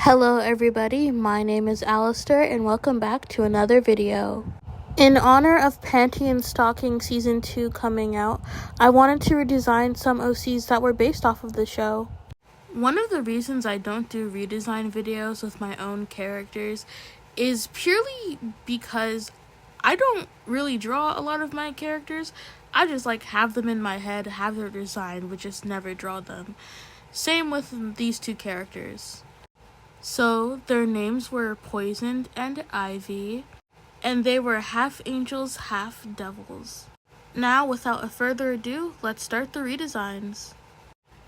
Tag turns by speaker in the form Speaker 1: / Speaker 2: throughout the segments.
Speaker 1: Hello everybody, my name is Alistair and welcome back to another video. In honor of Panty and Stocking Season 2 coming out, I wanted to redesign some OCs that were based off of the show. One of the reasons I don't do redesign videos with my own characters is purely because I don't really draw a lot of my characters. I just have them in my head, have their design, but just never draw them. Same with these two characters. So, their names were Poisoned and Ivy, and they were half angels, half devils. Now, without further ado, let's start the redesigns.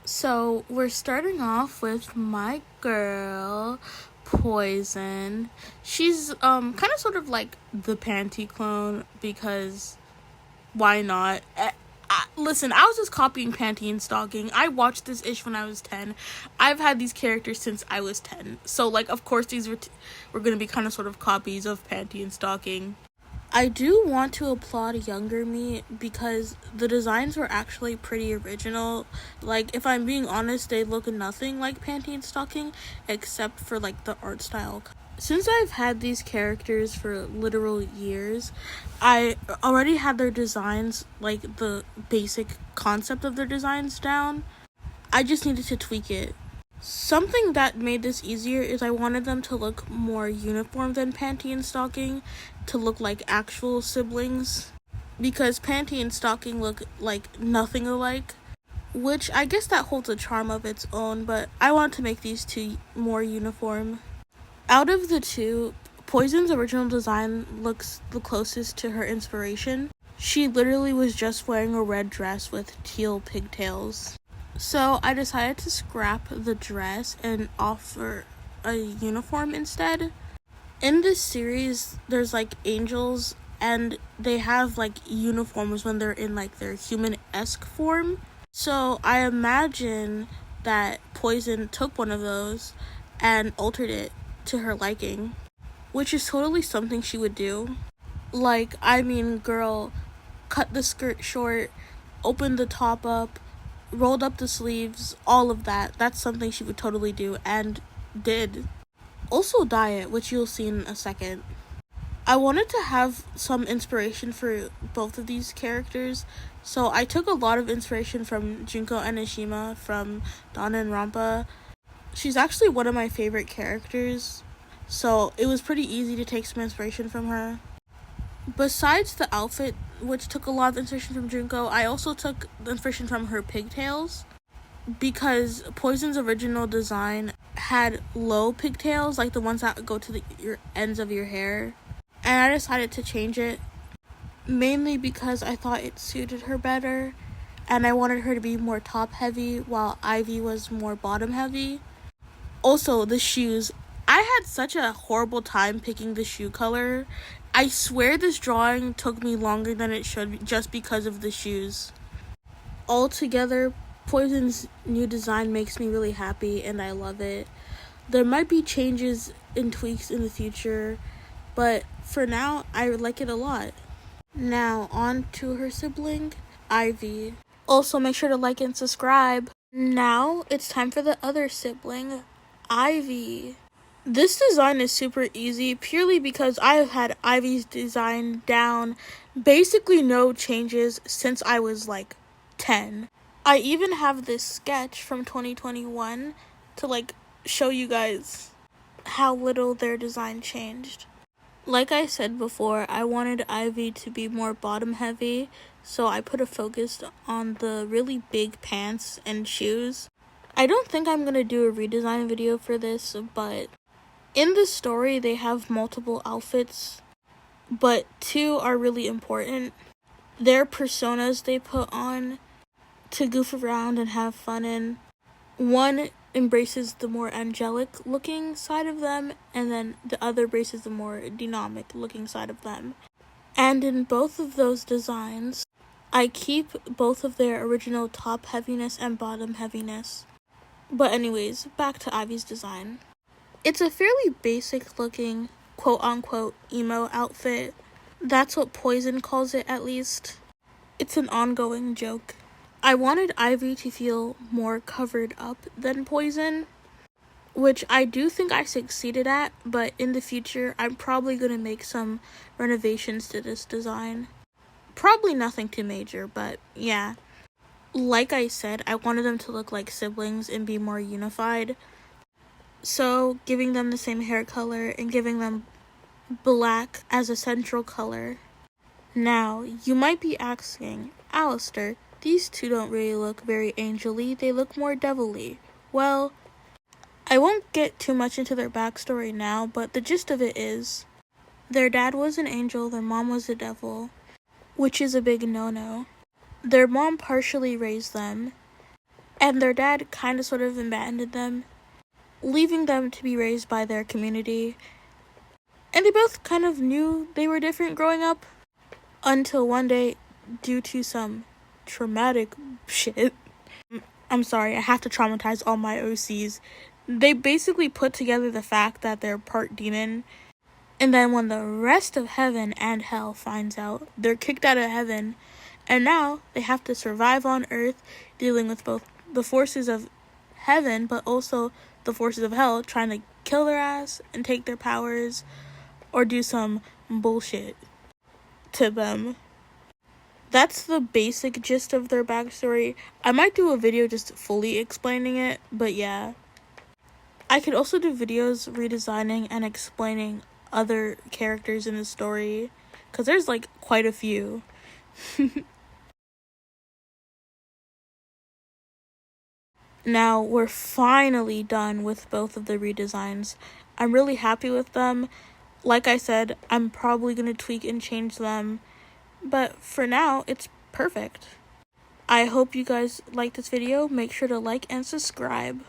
Speaker 1: So, we're starting off with my girl, Poison. She's kind of sort of like the Panty clone, because why not? Listen, I was just copying Panty and Stocking. I watched this ish when I was 10. I've had these characters since I was 10. So, of course, these were going to be kind of sort of copies of Panty and Stocking. I do want to applaud younger me because the designs were actually pretty original. If I'm being honest, they look nothing like Panty and Stocking except for, the art style. Since I've had these characters for literal years, I already had their designs, the basic concept of their designs down. I just needed to tweak it. Something that made this easier is I wanted them to look more uniform than Panty and Stocking, to look like actual siblings. Because Panty and Stocking look nothing alike, which I guess that holds a charm of its own, but I wanted to make these two more uniform. Out of the two, Poison's original design looks the closest to her inspiration. She literally was just wearing a red dress with teal pigtails. So I decided to scrap the dress and offer a uniform instead. In this series, there's angels, and they have uniforms when they're in their human-esque form. So I imagine that Poison took one of those and altered it to her liking, which is totally something she would do. Girl, cut the skirt short, opened the top up, rolled up the sleeves, all of that. That's something she would totally do, and did. Also diet, which you'll see in a second. I wanted to have some inspiration for both of these characters, so I took a lot of inspiration from Junko Enoshima from Danganronpa. She's actually one of my favorite characters, so it was pretty easy to take some inspiration from her. Besides the outfit, which took a lot of inspiration from Junko, I also took inspiration from her pigtails, because Poison's original design had low pigtails, the ones that go to your ends of your hair, and I decided to change it, mainly because I thought it suited her better, and I wanted her to be more top heavy, while Ivy was more bottom heavy. Also, the shoes. I had such a horrible time picking the shoe color. I swear this drawing took me longer than it should just because of the shoes. Altogether, Poison's new design makes me really happy and I love it. There might be changes and tweaks in the future, but for now, I like it a lot. Now, on to her sibling, Ivy. Also, make sure to like and subscribe. Now, it's time for the other sibling, Ivy. This design is super easy purely because I have had Ivy's design down, basically no changes since I was 10. I even have this sketch from 2021 to show you guys how little their design changed. Like I said before, I wanted Ivy to be more bottom heavy, so I put a focus on the really big pants and shoes. I don't think I'm going to do a redesign video for this, but in the story they have multiple outfits, but two are really important. They're personas they put on to goof around and have fun in. One embraces the more angelic looking side of them, and then the other embraces the more dynamic looking side of them. And in both of those designs, I keep both of their original top heaviness and bottom heaviness. But anyways, back to Ivy's design. It's a fairly basic looking, quote-unquote, emo outfit. That's what Poison calls it, at least. It's an ongoing joke. I wanted Ivy to feel more covered up than Poison, which I do think I succeeded at, but in the future, I'm probably going to make some renovations to this design. Probably nothing too major, but yeah. Like I said, I wanted them to look like siblings and be more unified. So, giving them the same hair color and giving them black as a central color. Now, you might be asking, Alistair, these two don't really look very angel-y, they look more devil-y. Well, I won't get too much into their backstory now, but the gist of it is, their dad was an angel, their mom was a devil, which is a big no-no. Their mom partially raised them, and their dad kind of sort of abandoned them, leaving them to be raised by their community. And they both kind of knew they were different growing up, until one day, due to some traumatic shit, I'm sorry, I have to traumatize all my OCs, they basically put together the fact that they're part demon, and then when the rest of heaven and hell finds out, they're kicked out of heaven, and now they have to survive on earth, dealing with both the forces of heaven, but also the forces of hell, trying to kill their ass and take their powers, or do some bullshit to them. That's the basic gist of their backstory. I might do a video just fully explaining it, but yeah. I could also do videos redesigning and explaining other characters in the story, because there's like quite a few. Now, we're finally done with both of the redesigns. I'm really happy with them. Like I said, I'm probably going to tweak and change them, but for now, it's perfect. I hope you guys like this video. Make sure to like and subscribe.